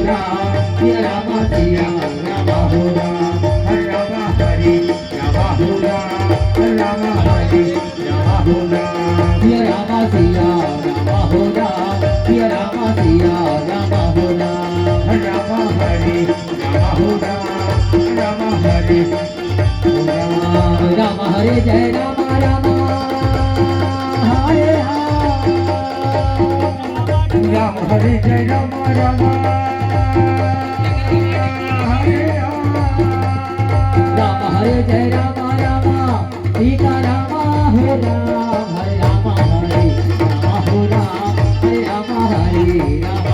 राम सिया राम सिया राम हो राम राम हरे राम हो राम राम हरे राम हो राम सिया राम सिया राम हो राम सिया राम सिया राम हो राम राम हरे राम हो राम राम हरे राम हरे जय राम राम हरे राम हरे जय राम राम हरे राम हरे जय राम राम सीता राम हो राम हरे राम हो राम हरे राम हरे राम